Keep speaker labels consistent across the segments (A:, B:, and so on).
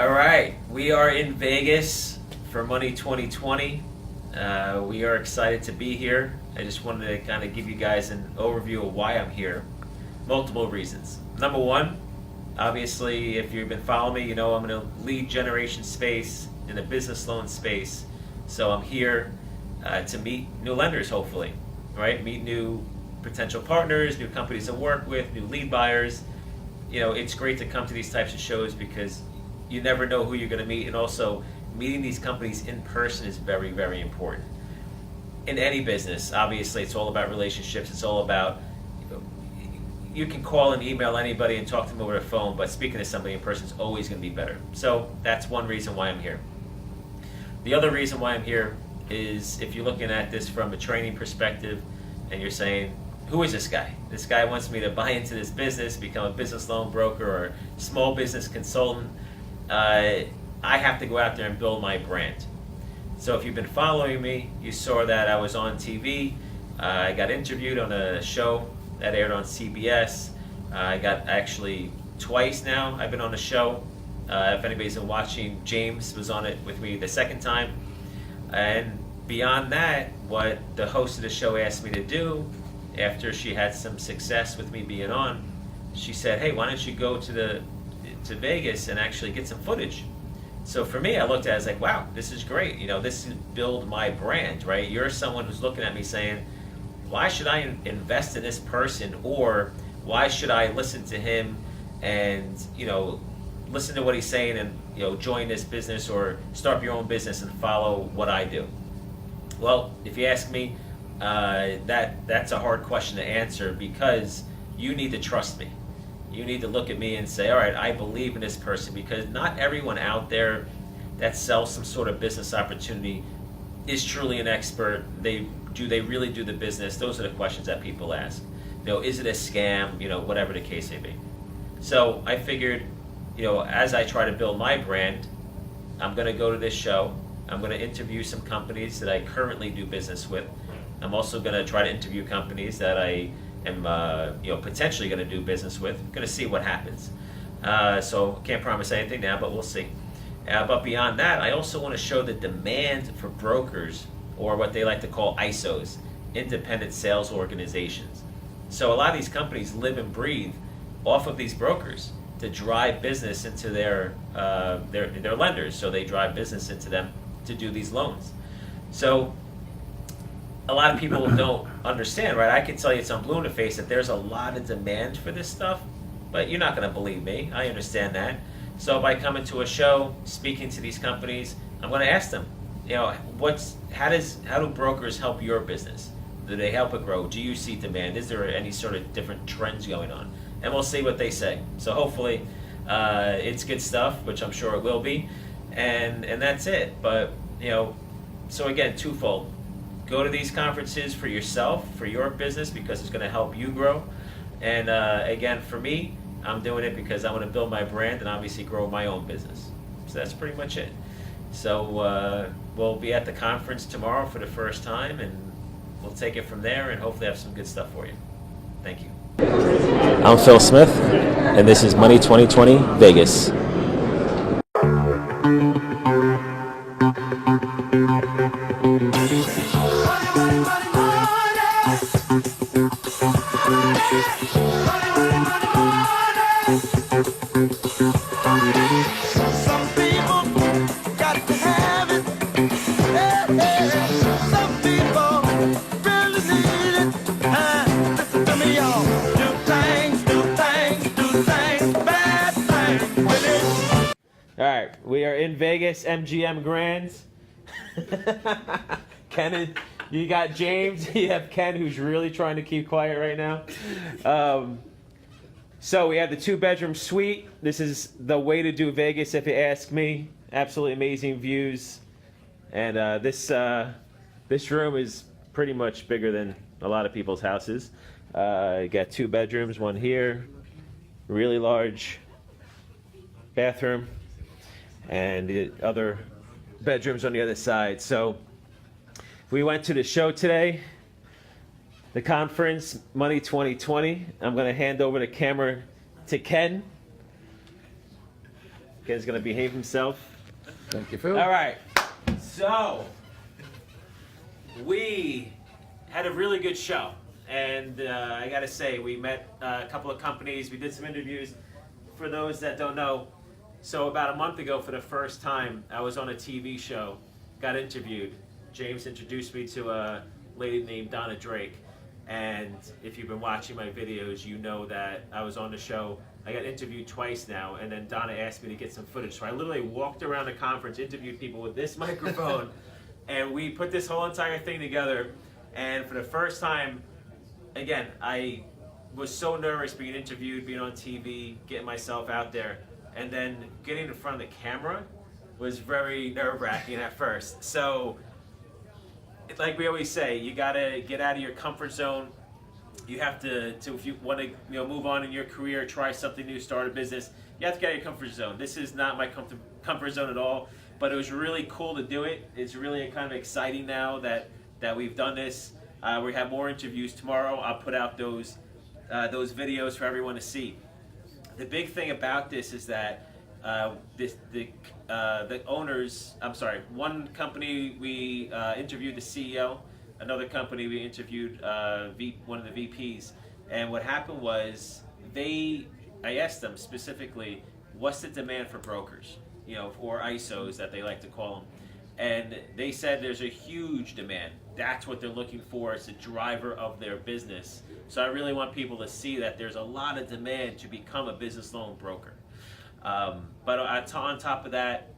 A: All right, we are in Vegas for Money 2020. We are excited to be here. I just wanted to kind of give you guys an overview of why I'm here. Multiple reasons. Number one, obviously, if you've been following me, you know I'm in a lead generation space, in the business loan space. So I'm here to meet new lenders, hopefully, right? Meet new potential partners, new companies to work with, new lead buyers. You know, it's great to come to these types of shows because you never know who you're going to meet, and also meeting these companies in person is very, very important. In any business, obviously, it's all about relationships. It's all about, you can call and email anybody and talk to them over the phone, but speaking to somebody in person is always going to be better. So that's one reason why I'm here. The other reason why I'm here is if you're looking at this from a training perspective and you're saying, who is this guy? This guy wants me to buy into this business, become a business loan broker or small business consultant. I have to go out there and build my brand. So if you've been following me, you saw that I was on TV. I got interviewed on a show that aired on CBS. I got actually twice now. I've been on the show. If anybody's been watching, James was on it with me the second time. And beyond that, what the host of the show asked me to do after she had some success with me being on, she said, hey, why don't you go to Vegas and actually get some footage. So for me, I looked at it as like, wow, this is great. You know, this is build my brand, right? You're someone who's looking at me saying, why should I invest in this person, or why should I listen to him and, you know, listen to what he's saying and, you know, join this business or start your own business and follow what I do? Well, if you ask me, that's a hard question to answer because you need to trust me. You need to look at me and say, all right, I believe in this person, because not everyone out there that sells some sort of business opportunity is truly an expert. They really do the business? Those are the questions that people ask. You know, is it a scam? You know, whatever the case may be. So I figured, you know, as I try to build my brand, I'm going to go to this show. I'm going to interview some companies that I currently do business with. I'm also going to try to interview companies that I am potentially going to do business with. I'm going to see what happens. So can't promise anything now, but we'll see. But beyond that, I also want to show the demand for brokers, or what they like to call ISOs, independent sales organizations. So a lot of these companies live and breathe off of these brokers to drive business into their lenders. So they drive business into them to do these loans. So a lot of people don't understand, right? I can tell you, it's on blue in the face, that there's a lot of demand for this stuff, but you're not going to believe me. I understand that. So by coming to a show, speaking to these companies, I'm going to ask them, you know, how do brokers help your business? Do they help it grow? Do you see demand? Is there any sort of different trends going on? And we'll see what they say. So hopefully it's good stuff, which I'm sure it will be, and that's it. But, you know, so again, twofold. Go to these conferences for yourself, for your business, because it's going to help you grow. And again, for me, I'm doing it because I want to build my brand and obviously grow my own business. So that's pretty much it. So we'll be at the conference tomorrow for the first time, and we'll take it from there and hopefully have some good stuff for you. Thank you.
B: I'm Phil Smith, and this is Money 2020 Vegas.
A: All right, we are in Vegas, MGM Grand. Ken, you got James. You have Ken, who's really trying to keep quiet right now. So we have the 2-bedroom suite. This is the way to do Vegas, if you ask me. Absolutely amazing views, and this room is pretty much bigger than a lot of people's houses. You got 2 bedrooms, one here, really large bathroom, and the other bedrooms on the other side. So we went to the show today, the conference, Money 2020. I'm going to hand over the camera to Ken. Ken's going to behave himself.
C: Thank you, Phil.
A: All right. So, we had a really good show. And I got to say, we met a couple of companies. We did some interviews. For those that don't know, so about a month ago, for the first time, I was on a TV show, got interviewed. James introduced me to a lady named Donna Drake. And if you've been watching my videos, you know that I was on the show. I got interviewed twice now, and then Donna asked me to get some footage. So I literally walked around the conference, interviewed people with this microphone, and we put this whole entire thing together. And for the first time, again, I was so nervous being interviewed, being on TV, getting myself out there, and then getting in front of the camera was very nerve-wracking at first. So, like we always say, you gotta get out of your comfort zone. You have to if you want to move on in your career, try something new, start a business, you have to get out of your comfort zone. This is not my comfort zone at all, but it was really cool to do it. It's really kind of exciting now that we've done this. We have more interviews tomorrow. I'll put out those videos for everyone to see. The big thing about this is that the owners, one company we interviewed the CEO, another company we interviewed one of the VPs, and what happened was I asked them specifically, what's the demand for brokers, or ISOs that they like to call them, and they said there's a huge demand. That's what they're looking for as a driver of their business. So I really want people to see that there's a lot of demand to become a business loan broker. But on top of that,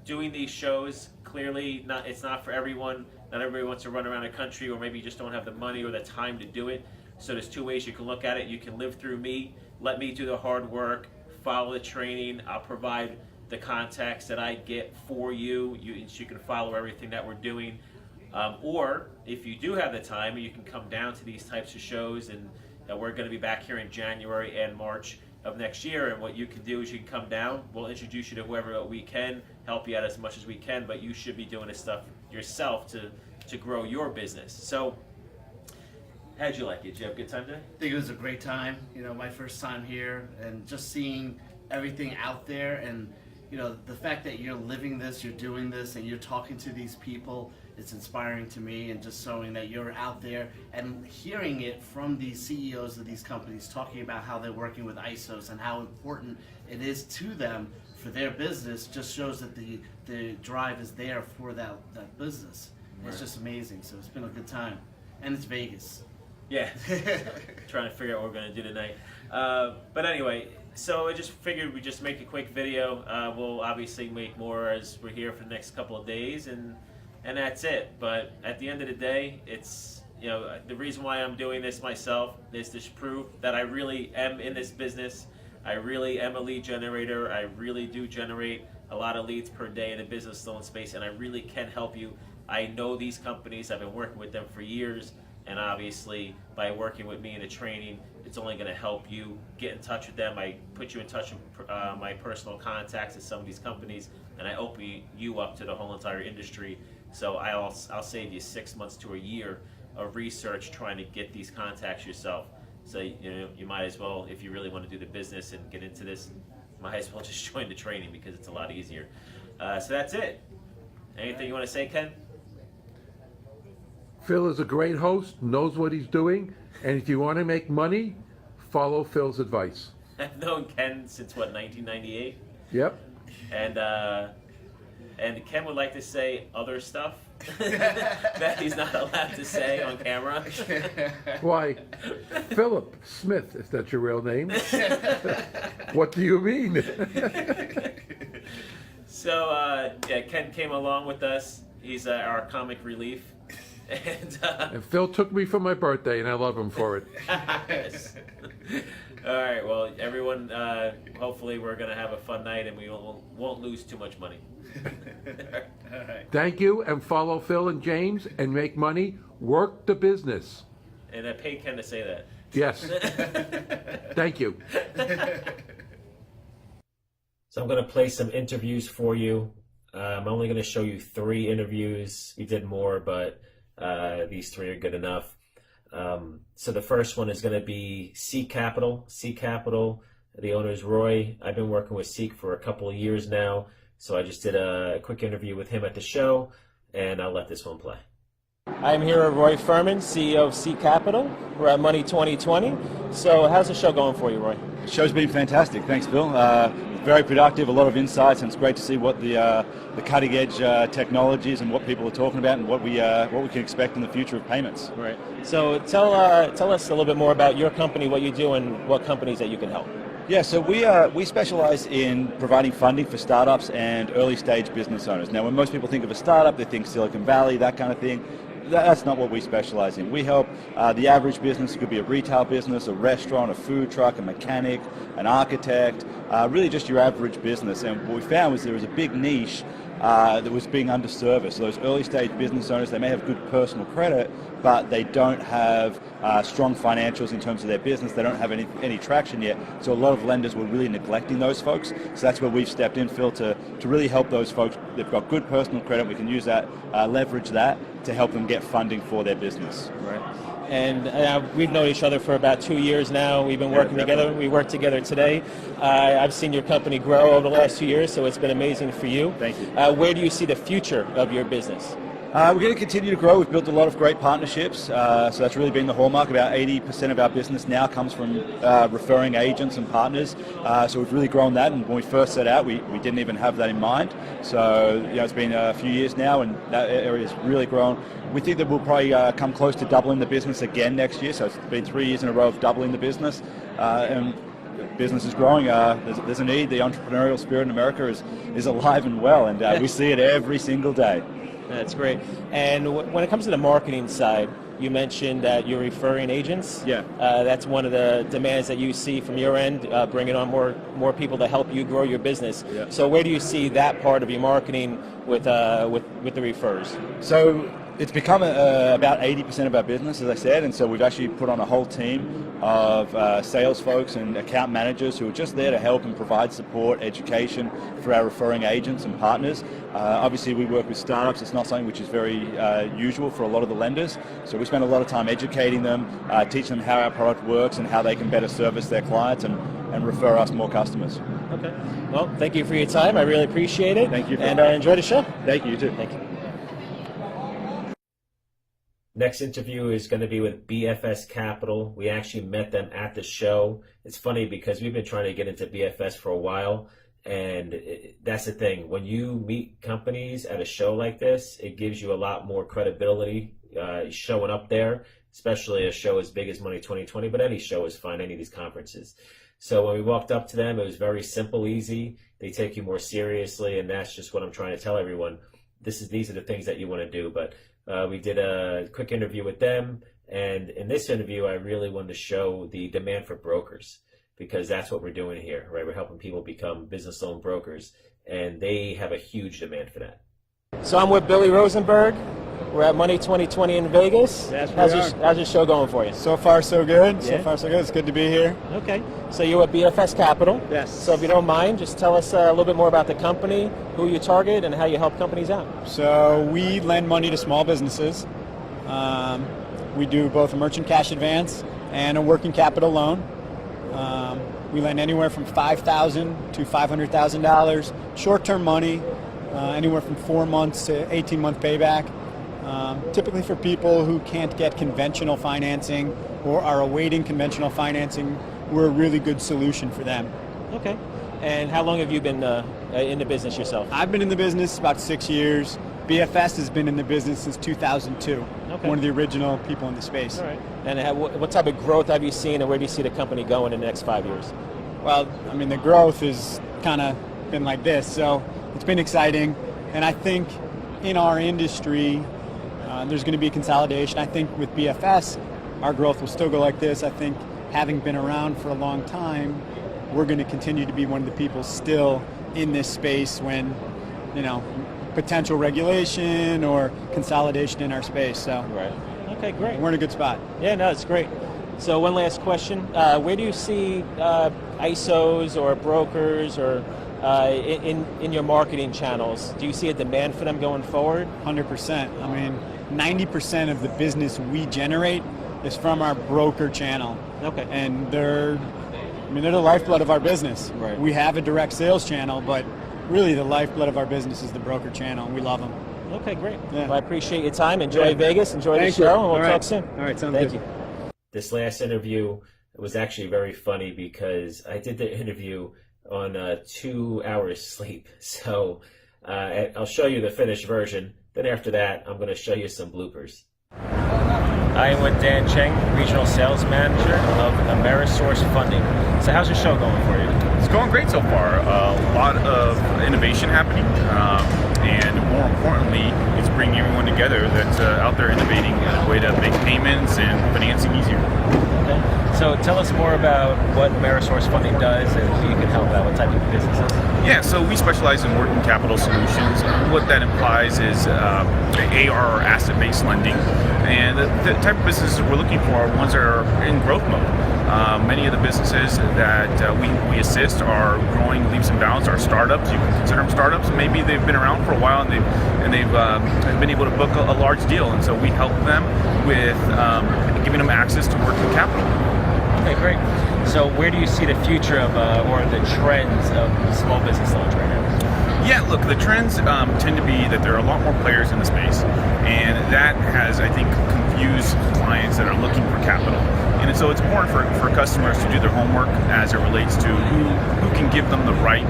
A: doing these shows, clearly it's not for everyone. Not everybody wants to run around the country, or maybe you just don't have the money or the time to do it. So there's two ways you can look at it. You can live through me, let me do the hard work, follow the training. I'll provide the contacts that I get for you. You can follow everything that we're doing. Or if you do have the time, you can come down to these types of shows, and we're going to be back here in January and March of next year. And what you can do is you can come down. We'll introduce you to whoever we can, help you out as much as we can, but you should be doing this stuff yourself to grow your business. So, how'd you like it? Did you have a good time today?
D: I think it was a great time. My first time here, and just seeing everything out there, and the fact that you're living this, you're doing this, and you're talking to these people, it's inspiring to me, and just showing that you're out there and hearing it from these CEOs of these companies talking about how they're working with ISOs and how important it is to them for their business, just shows that the drive is there for that business. Right. It's just amazing. So it's been a good time. And it's Vegas.
A: Yeah. Trying to figure out what we're going to do tonight. But anyway, so I just figured we'd just make a quick video. We'll obviously make more as we're here for the next couple of days, and that's it. But at the end of the day, it's, the reason why I'm doing this myself is to prove that I really am in this business. I really am a lead generator. I really do generate a lot of leads per day in the business loan space, and I really can help you. I know these companies. I've been working with them for years, and obviously by working with me in the training, it's only going to help you get in touch with them. I put you in touch with my personal contacts at some of these companies, and I open you up to the whole entire industry. So I'll save you 6 months to a year of research trying to get these contacts yourself. So you might as well, if you really want to do the business and get into this, might as well just join the training, because it's a lot easier. So that's it. Anything you want to say, Ken?
C: Phil is a great host, knows what he's doing, and if you want to make money, follow Phil's advice.
A: I've known Ken since, 1998?
C: Yep.
A: And Ken would like to say other stuff that he's not allowed to say on camera.
C: Why, Philip Smith, if that's your real name. What do you mean?
A: So, Ken came along with us. He's our comic relief. And
C: Phil took me for my birthday, and I love him for it.
A: Yes. All right, well, everyone, hopefully we're going to have a fun night, and we won't lose too much money.
D: All right.
C: Thank you, and follow Phil and James, and make money. Work the business.
A: And I paid Ken to say that.
C: Yes. Thank you.
A: So I'm going to play some interviews for you. I'm only going to show you 3 interviews. We did more, but these 3 are good enough. So the first one is going to be C Capital. C Capital The owner is Roy. I've been working with Seek for a couple of years now, so I just did a quick interview with him at the show, and I'll let this one play. I'm here with Roy Furman, CEO of Seek Capital. We're at Money 2020. So how's the show going for you, Roy?
E: The show's been fantastic. Thanks, Bill. Very productive, a lot of insights, and it's great to see what the cutting-edge technologies and what people are talking about and what we can expect in the future of payments.
A: Right. So tell us a little bit more about your company, what you do, and what companies that you can help.
E: Yeah, so we specialize in providing funding for startups and early-stage business owners. Now, when most people think of a startup, they think Silicon Valley, that kind of thing. That's not what we specialize in. We help the average business. It could be a retail business, a restaurant, a food truck, a mechanic, an architect, really just your average business. And what we found was there was a big niche that was being underserviced. So those early stage business owners, they may have good personal credit, but they don't have strong financials in terms of their business. They don't have any traction yet. So a lot of lenders were really neglecting those folks. So that's where we've stepped in, Phil, to really help those folks. They've got good personal credit. We can use that, leverage that to help them get funding for their business.
A: Right. And we've known each other for about 2 years now. We've been working together. We work together today. I've seen your company grow over the last 2 years, so it's been amazing for you.
E: Thank you.
A: Where do you see the future of your business?
E: We're going to continue to grow. We've built a lot of great partnerships, so that's really been the hallmark. About 80% of our business now comes from referring agents and partners, so we've really grown that, and when we first set out, we didn't even have that in mind. So it's been a few years now, and that area has really grown. We think that we'll probably come close to doubling the business again next year, so it's been 3 years in a row of doubling the business, and business is growing. There's a need. The entrepreneurial spirit in America is alive and well, and we see it every single day.
A: That's great. And when it comes to the marketing side, you mentioned that you're referring agents.
E: Yeah.
A: That's one of the demands that you see from your end, bringing on more people to help you grow your business.
E: Yeah.
A: So where do you see that part of your marketing with the refers?
E: So it's become about 80% of our business, as I said, and so we've actually put on a whole team of sales folks and account managers who are just there to help and provide support, education for our referring agents and partners. Obviously, we work with startups. It's not something which is very usual for a lot of the lenders, so we spend a lot of time educating them, teaching them how our product works and how they can better service their clients and refer us more customers.
A: Okay. Well, thank you for your time. I really appreciate it.
E: Thank you.
A: And enjoy the show.
E: Thank you, you too.
A: Thank you. Next interview is going to be with BFS Capital. We actually met them at the show. It's funny because we've been trying to get into BFS for a while, and that's the thing. When you meet companies at a show like this, it gives you a lot more credibility showing up there, especially a show as big as Money 2020, but any show is fine, any of these conferences. So when we walked up to them, it was very simple, easy. They take you more seriously, and that's just what I'm trying to tell everyone. These are the things that you want to do, but we did a quick interview with them, and in this interview, I really wanted to show the demand for brokers, because that's what we're doing here, right? We're helping people become business loan brokers, and they have a huge demand for that. So I'm with Billy Rosenberg. We're at Money 2020 in Vegas.
F: Yes,
A: how's your show going for you?
F: So far, so good.
A: Yeah.
F: So far, so good. It's good to be here.
A: Okay. So you're at BFS Capital.
F: Yes.
A: So if you don't mind, just tell us a little bit more about the company, who you target, and how you help companies out.
F: So we lend money to small businesses. We do both a merchant cash advance and a working capital loan. We lend anywhere from $5,000 to $500,000. Short-term money, anywhere from 4 months to 18-month payback. Typically for people who can't get conventional financing or are awaiting conventional financing, we're a really good solution for them.
A: Okay. And how long have you been in the business yourself?
F: I've been in the business about 6 years. BFS has been in the business since 2002.
A: Okay.
F: One of the original people in the space.
A: All right. And what type of growth have you seen, and where do you see the company going in the next 5 years?
F: Well, I mean, the growth has kind of been like this, so it's been exciting. And I think in our industry, there's going to be consolidation. I think with BFS, our growth will still go like this. I think having been around for a long time, we're going to continue to be one of the people still in this space when, potential regulation or consolidation in our space. So,
A: right. Okay, great.
F: We're in a good spot.
A: Yeah, no, it's great. So one last question. Where do you see ISOs or brokers or in your marketing channels? Do you see a demand for them going forward?
F: 100%. I mean, 90% of the business we generate is from our broker channel.
A: Okay.
F: And they're I mean, they're the lifeblood of our business.
B: Right.
F: We have a direct sales channel, but really the lifeblood of our business is the broker channel, and we love them.
B: Okay, great.
F: Yeah.
B: Well, I appreciate your time. Enjoy
F: Yeah.
B: Vegas. Enjoy
F: Thank
B: the show,
F: you.
B: and we'll
F: All right.
B: talk soon.
F: All right, sounds
B: Thank
F: good.
B: you. This last interview was actually very funny because I did the interview on 2 hours sleep. So I'll show you the finished version. Then after that, I'm going to show you some bloopers. I am with Dan Cheng, Regional Sales Manager of Amerisource Funding. So how's your show going for you?
G: It's going great so far. A lot of innovation happening, and more importantly, it's bringing everyone together that's out there innovating a way to make payments and financing easier.
B: Okay. So tell us more about what Amerisource Funding does and who you can help out, what type of businesses.
G: Yeah, so we specialize in working capital solutions. What that implies is AR or asset-based lending, and the type of businesses we're looking for are ones that are in growth mode. Many of the businesses that we assist are growing leaps and bounds, are startups. You can consider them startups. Maybe they've been around for a while and they've been able to book a large deal, and so we help them with giving them access to working capital.
B: Okay, great. So where do you see the future of, or the trends of small business loans right now?
G: Yeah, look, the trends tend to be that there are a lot more players in the space, and that has, I think, confused clients that are looking for capital. And so it's important for customers to do their homework as it relates to who can give them the right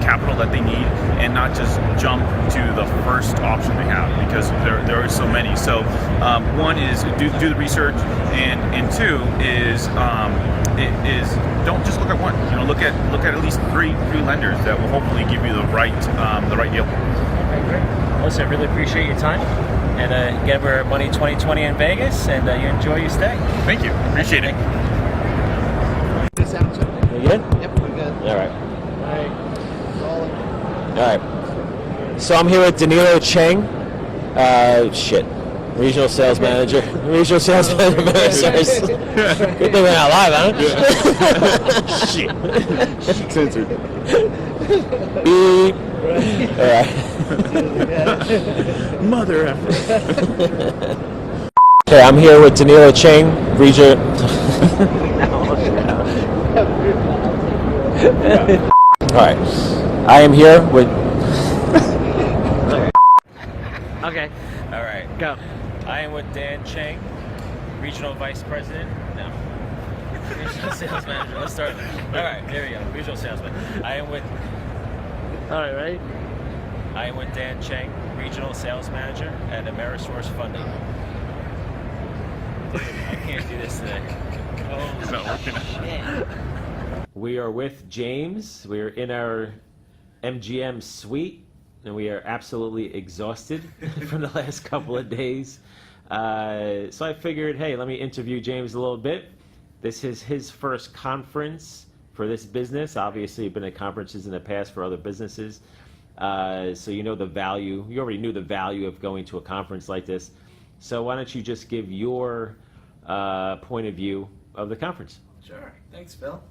G: capital that they need, and not just jump to the first option they have, because there are so many. So one is do the research, and two is don't just look at one. Look at least three lenders that will hopefully give you the right deal.
B: Okay, great. Listen, I really appreciate your time. And again, we're at Money 2020 in Vegas, and you enjoy your stay.
G: Thank you. Appreciate it.
D: This sounds good.
B: You good?
D: Yep, we're good.
B: All right.
D: Rolling.
B: All right. So I'm here with Danilo Cheng. Regional Sales Manager. Regional Sales Manager of Amerisource. Good thing we're not live, huh?
E: Shit. Censored.
B: Beep. All right.
E: Mother effer.
B: Okay, I'm here with Danilo Cheng, Regional. All right. I am here with.
D: Okay,
B: All right.
D: go.
B: I am with Dan Cheng, Regional Vice President. No. Regional Sales Manager. Let's start. All right, there we go. Regional Sales Manager. I am with Dan Cheng, Regional Sales Manager at Amerisource Funding. Dude, I can't do this today.
G: It's not working.
B: We are with James. We are in our MGM suite, and we are absolutely exhausted from the last couple of days. So I figured, hey, let me interview James a little bit. This is his first conference for this business. Obviously, you've been at conferences in the past for other businesses. So you know the value. You already knew the value of going to a conference like this. So why don't you just give your point of view of the conference?
D: Sure. Thanks, Phil.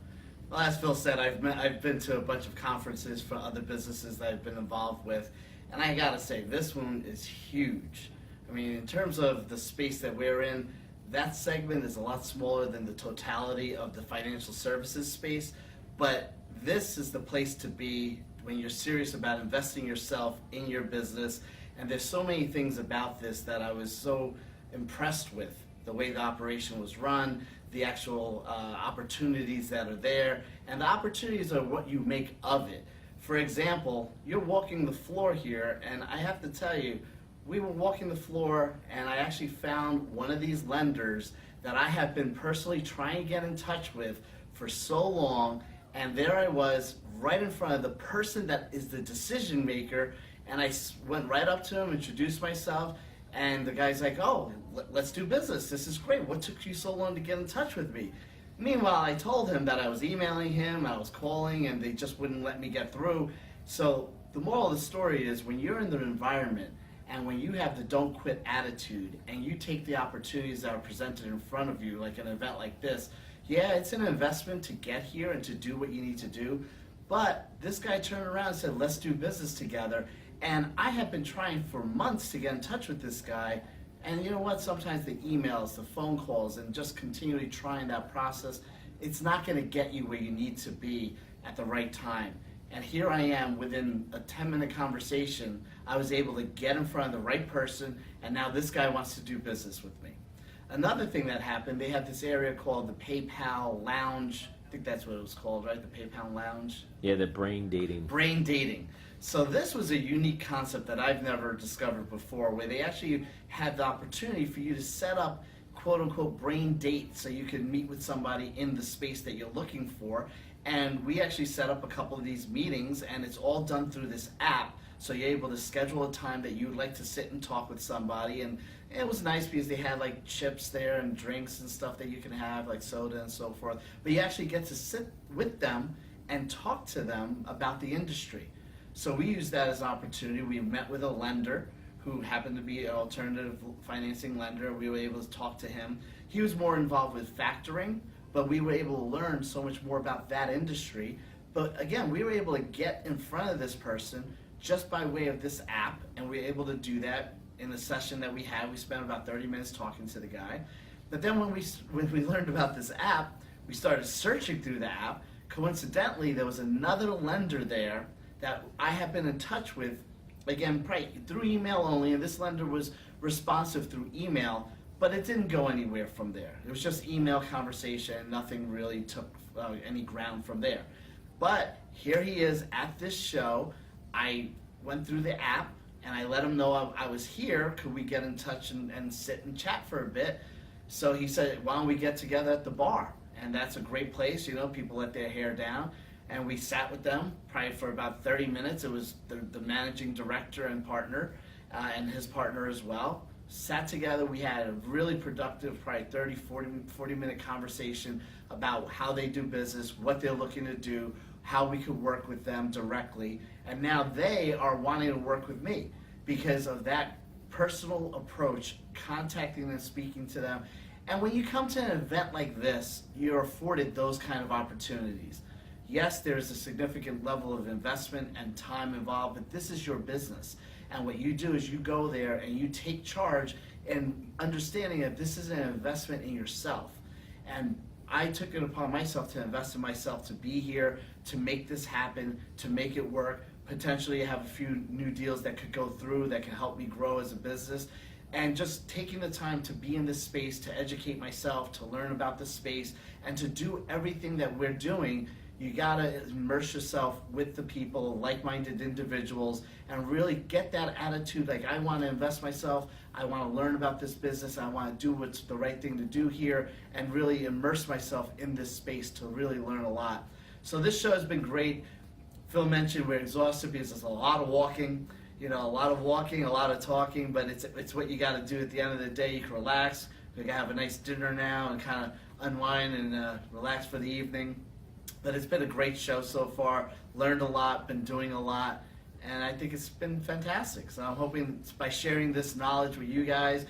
D: Well, as Phil said, I've been to a bunch of conferences for other businesses that I've been involved with, and I gotta say, this one is huge. I mean, in terms of the space that we're in, that segment is a lot smaller than the totality of the financial services space, but this is the place to be when you're serious about investing yourself in your business. And there's so many things about this that I was so impressed with. The way the operation was run, the actual opportunities that are there, and the opportunities are what you make of it. For example, you're walking the floor here, and I have to tell you, we were walking the floor, and I actually found one of these lenders that I have been personally trying to get in touch with for so long, and there I was right in front of the person that is the decision maker, and I went right up to him, introduced myself, and the guy's like, oh, let's do business. This is great. What took you so long to get in touch with me? Meanwhile, I told him that I was emailing him, I was calling, and they just wouldn't let me get through. So the moral of the story is, when you're in the environment and when you have the don't quit attitude and you take the opportunities that are presented in front of you, like an event like this, yeah, it's an investment to get here and to do what you need to do. But this guy turned around and said, let's do business together. And I have been trying for months to get in touch with this guy. And you know what? Sometimes the emails, the phone calls, and just continually trying that process it's not going to get you where you need to be at the right time. And here I am, within a 10-minute conversation, I was able to get in front of the right person, and now this guy wants to do business with me. Another thing that happened, they had this area called the PayPal Lounge. I think that's what it was called, right? The PayPal Lounge?
B: Yeah, the brain dating.
D: Brain dating. So this was a unique concept that I've never discovered before, where they actually had the opportunity for you to set up quote-unquote brain dates so you can meet with somebody in the space that you're looking for. And we actually set up a couple of these meetings, and it's all done through this app. So you're able to schedule a time that you would like to sit and talk with somebody. And it was nice because they had like chips there and drinks and stuff that you can have, like soda and so forth. But you actually get to sit with them and talk to them about the industry. So we used that as an opportunity. We met with a lender who happened to be an alternative financing lender. We were able to talk to him. He was more involved with factoring, but we were able to learn so much more about that industry. But again, we were able to get in front of this person just by way of this app, and we were able to do that in the session that we had. We spent about 30 minutes talking to the guy. But then when we learned about this app, we started searching through the app. Coincidentally, there was another lender there that I have been in touch with, again, probably through email only, and this lender was responsive through email, but it didn't go anywhere from there. It was just email conversation, nothing really took any ground from there. But here he is at this show. I went through the app, and I let him know I was here. Could we get in touch and sit and chat for a bit? So he said, why don't we get together at the bar? And that's a great place, you know, people let their hair down. And we sat with them probably for about 30 minutes. It was the managing director and partner and his partner as well. Sat together. We had a really productive, probably 30, 40-minute conversation about how they do business, what they're looking to do, how we could work with them directly. And now they are wanting to work with me because of that personal approach, contacting them, speaking to them. And when you come to an event like this, you're afforded those kind of opportunities. Yes, there's a significant level of investment and time involved, but this is your business. And what you do is you go there and you take charge and understanding that this is an investment in yourself. And I took it upon myself to invest in myself, to be here, to make this happen, to make it work, potentially have a few new deals that could go through that can help me grow as a business. And just taking the time to be in this space, to educate myself, to learn about the space, and to do everything that we're doing. You gotta immerse yourself with the people, like-minded individuals, and really get that attitude like, I wanna invest myself, I wanna learn about this business, I wanna do what's the right thing to do here, and really immerse myself in this space to really learn a lot. So this show has been great. Phil mentioned we're exhausted because there's a lot of walking, a lot of talking, but it's what you gotta do at the end of the day. You can relax, you can have a nice dinner now and kind of unwind and relax for the evening. But it's been a great show so far. Learned a lot, been doing a lot, and I think it's been fantastic. So I'm hoping by sharing this knowledge with you guys,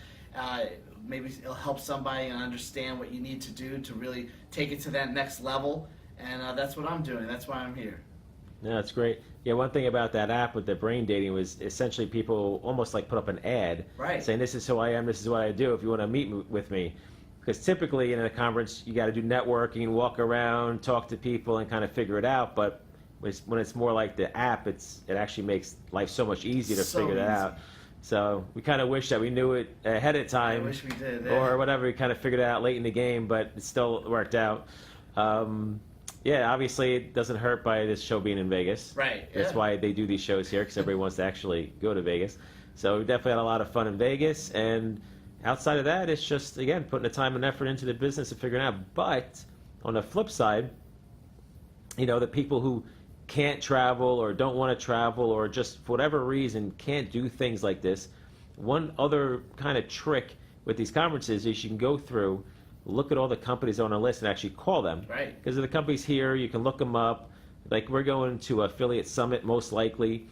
D: maybe it'll help somebody and understand what you need to do to really take it to that next level. And that's what I'm doing. That's why I'm here.
B: No, that's great. Yeah, one thing about that app with the brain dating was essentially people almost like put up an ad saying, this is who I am, this is what I do, if you want to meet with me. Because typically in a conference, you got to do networking, walk around, talk to people, and kind of figure it out. But when it's more like the app, it actually makes life so much easier to figure that out. So we kind of wish that we knew it ahead of time.
D: I wish we did.
B: Or whatever, we kind of figured it out late in the game, but it still worked out. Yeah, obviously it doesn't hurt by this show being in Vegas.
D: Right.
B: That's why they do these shows here, because everybody wants to actually go to Vegas. So we definitely had a lot of fun in Vegas, and outside of that, it's just, again, putting the time and effort into the business and figuring it out. But on the flip side, the people who can't travel or don't want to travel or just for whatever reason can't do things like this, one other kind of trick with these conferences is you can go through, look at all the companies on a list and actually call them.
D: Right.
B: Because of the companies here, you can look them up. Like we're going to Affiliate Summit most likely.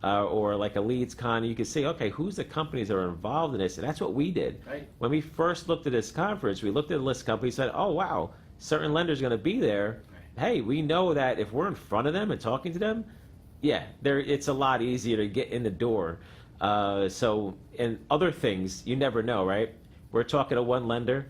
B: Or like a Leads Con, you can say, okay, who's the companies that are involved in this? And that's what we did.
D: Right.
B: When we first looked at this conference, we looked at the list of companies and said, oh, wow, certain lenders are going to be there. Right. Hey, we know that if we're in front of them and talking to them, yeah, it's a lot easier to get in the door. And other things, you never know, right? We're talking to one lender,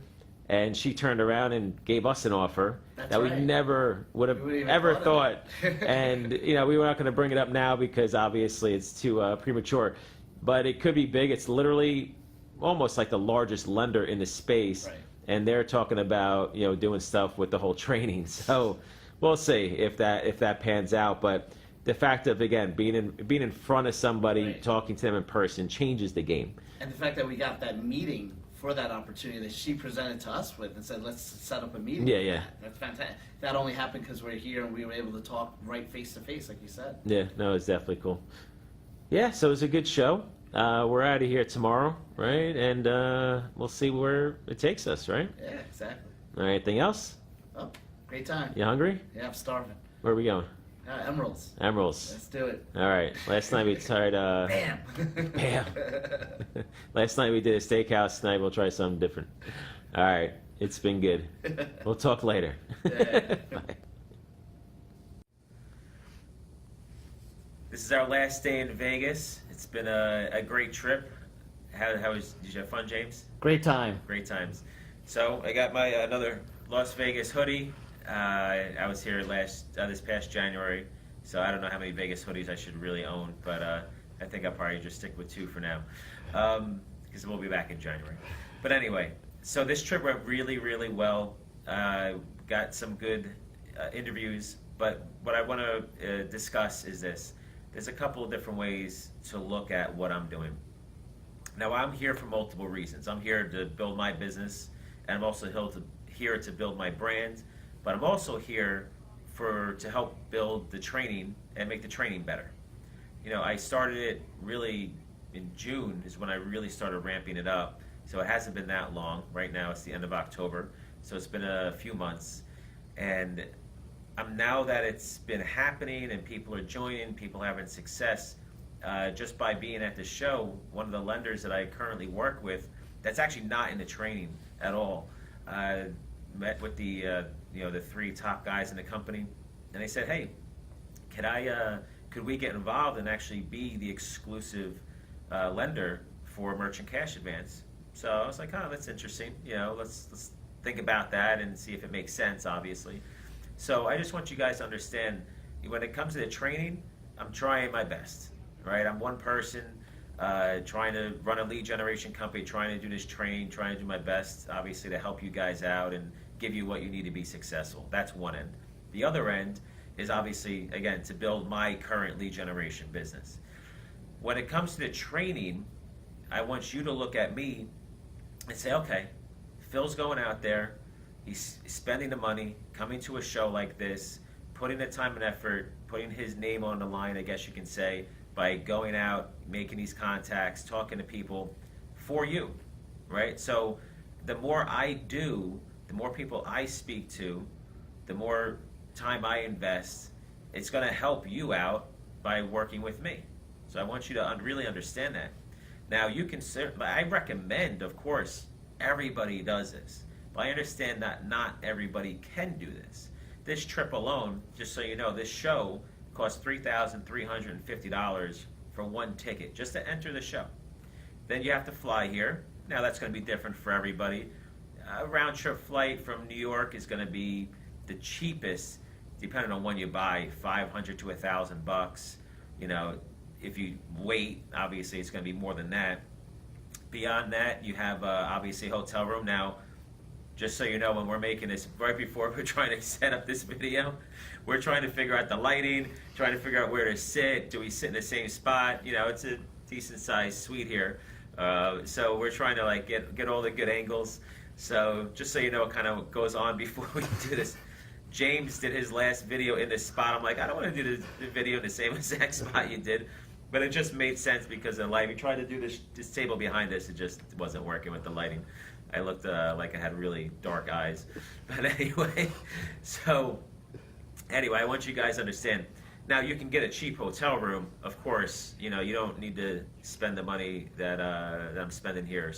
B: and she turned around and gave us an offer
D: That's
B: that we
D: right.
B: never would
D: We
B: have
D: wouldn't even
B: ever
D: thought
B: thought.
D: of it.
B: And we were not going to bring it up now because obviously it's too premature. But it could be big. It's literally almost like the largest lender in the space,
D: Right.
B: and they're talking about doing stuff with the whole training. So we'll see if that pans out. But the fact of, again, being in front of somebody,
D: Right.
B: talking to them in person, changes the game.
D: And the fact that we got that meeting for that opportunity that she presented to us with and said, let's set up a meeting.
B: Yeah,
D: for
B: yeah.
D: that. That's fantastic. That only happened because we're here and we were able to talk right face to face, like you said.
B: Yeah, no, it's definitely cool. Yeah, so it was a good show. We're out of here tomorrow, right? And we'll see where it takes us, right?
D: Yeah, exactly.
B: All right, anything else?
D: Oh, great time.
B: You hungry?
D: Yeah, I'm starving.
B: Where are we going?
D: Emeralds.
B: Emeralds.
D: Let's do it.
B: All right. Last night we tried.
D: Bam.
B: Bam. Last night we did a steakhouse. Tonight we'll try something different. All right. It's been good. We'll talk later.
D: Yeah.
B: Bye.
A: This is our last day in Vegas. It's been a great trip. Did you have fun, James?
B: Great time.
A: Great times. So I got my another Las Vegas hoodie. I was here this past January, so I don't know how many Vegas hoodies I should really own, but I think I'll probably just stick with 2 for now, because we'll be back in January. But anyway, so this trip went really, really well. Got some good interviews, but what I want to discuss is this. There's a couple of different ways to look at what I'm doing. Now, I'm here for multiple reasons. I'm here to build my business, and I'm also here to build my brand, but I'm also here to help build the training and make the training better. I started it really in June is when I really started ramping it up, so it hasn't been that long. Right now it's the end of October, so it's been a few months, and now that it's been happening and people are joining, people having success, just by being at the show, one of the lenders that I currently work with, that's actually not in the training at all, met with the 3 top guys in the company, and they said, "Hey, could we get involved and actually be the exclusive lender for merchant cash advance?" So I was like, "Oh, that's interesting. Let's think about that and see if it makes sense." Obviously, so I just want you guys to understand, when it comes to the training, I'm trying my best. Right, I'm one person trying to run a lead generation company, trying to do this training, trying to do my best, obviously, to help you guys out and give you what you need to be successful. That's one end. The other end is obviously, again, to build my current lead generation business. When it comes to the training, I want you to look at me and say, okay, Phil's going out there, he's spending the money, coming to a show like this, putting the time and effort, putting his name on the line, I guess you can say, by going out, making these contacts, talking to people for you, right? So the more I do, the more people I speak to, the more time I invest, it's going to help you out by working with me. So I want you to really understand that. Now, I recommend, of course, everybody does this, but I understand that not everybody can do this. This trip alone, just so you know, this show costs $3,350 for one ticket just to enter the show. Then you have to fly here. Now that's going to be different for everybody. A round trip flight from New York is going to be the cheapest, depending on when you buy, $500 to $1,000. If you wait, obviously it's going to be more than that. Beyond that, you have obviously a hotel room. Now, just so you know, when we're making this, right before we're trying to set up this video, we're trying to figure out the lighting, trying to figure out where to sit. Do we sit in the same spot? It's a decent sized suite here. So we're trying to get all the good angles. So just so you know what kind of goes on before we do this. James did his last video in this spot. I'm like, I don't want to do the video in the same exact spot you did. But it just made sense because of the light. We tried to do this table behind us. It just wasn't working with the lighting. I looked like I had really dark eyes. But anyway, I want you guys to understand. Now, you can get a cheap hotel room, of course. You don't need to spend the money that I'm spending here.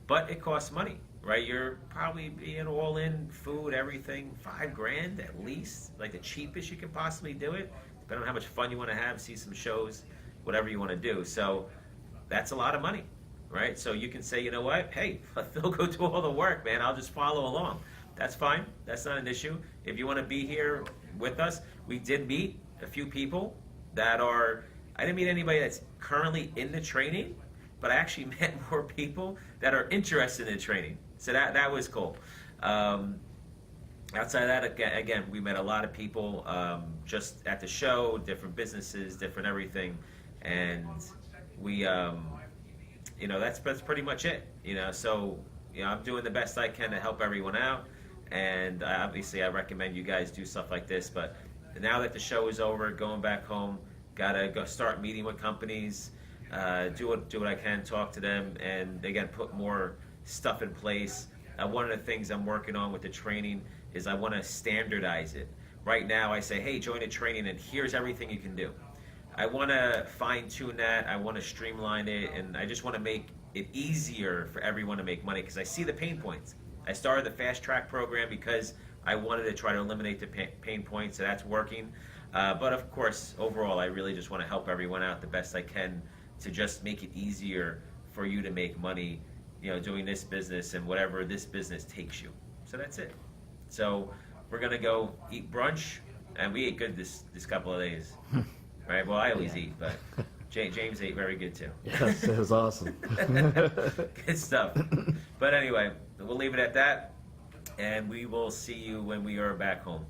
A: But it costs money, right? You're probably being all in, food, everything, $5,000 at least, like the cheapest you can possibly do it, depending on how much fun you want to have, see some shows, whatever you want to do. So that's a lot of money, right? So you can say, you know what, hey, let Phil go do all the work, man. I'll just follow along. That's fine. That's not an issue. If you want to be here with us, we did meet a few people that are, I didn't meet anybody that's currently in the training, but I actually met more people that are interested in training. So that was cool. Outside of that, again, we met a lot of people just at the show, different businesses, different everything, and we, you know, that's pretty much it. You know, so you know, I'm doing the best I can to help everyone out, and obviously I recommend you guys do stuff like this. But now that the show is over, going back home, gotta go start meeting with companies, do what I can, talk to them, and again, put more stuff in place. One of the things I'm working on with the training is I want to standardize it. Right now I say, hey, join the training and here's everything you can do. I want to fine tune that, I want to streamline it, and I just want to make it easier for everyone to make money because I see the pain points. I started the fast track program because I wanted to try to eliminate the pain points, so that's working. But of course, overall, I really just want to help everyone out the best I can to just make it easier for you to make money, you know, doing this business and whatever this business takes you. So that's it. So we're gonna go eat brunch, and we ate good this couple of days. Right? Well, I always eat, but James ate very good too.
H: Yes, it was awesome.
A: Good stuff. But anyway, we'll leave it at that, and we will see you when we are back home.